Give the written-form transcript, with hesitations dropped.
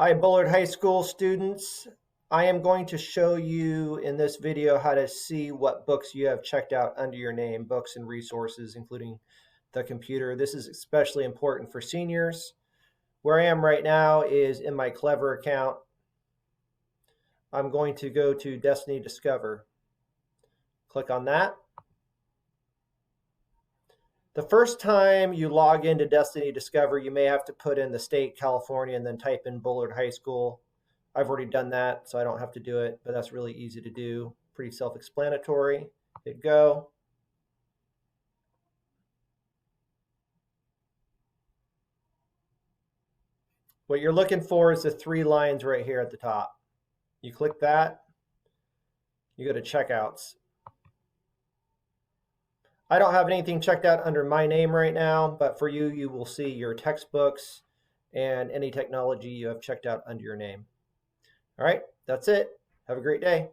Hi, Bullard High School students. I am going to show you in this video how to see what books you have checked out under your name, books and resources, including the computer. This is especially important for seniors. Where I am right now is in my Clever account. I'm going to go to Destiny Discover. Click on that. The first time you log into Destiny Discover, you may have to put in the state, California, and then type in Bullard High School. I've already done that, so I don't have to do it, but that's really easy to do. Pretty self-explanatory. Hit go. What you're looking for is the three lines right here at the top. You click that, you go to checkouts. I don't have anything checked out under my name right now, but for you, you will see your textbooks and any technology you have checked out under your name. All right, that's it. Have a great day.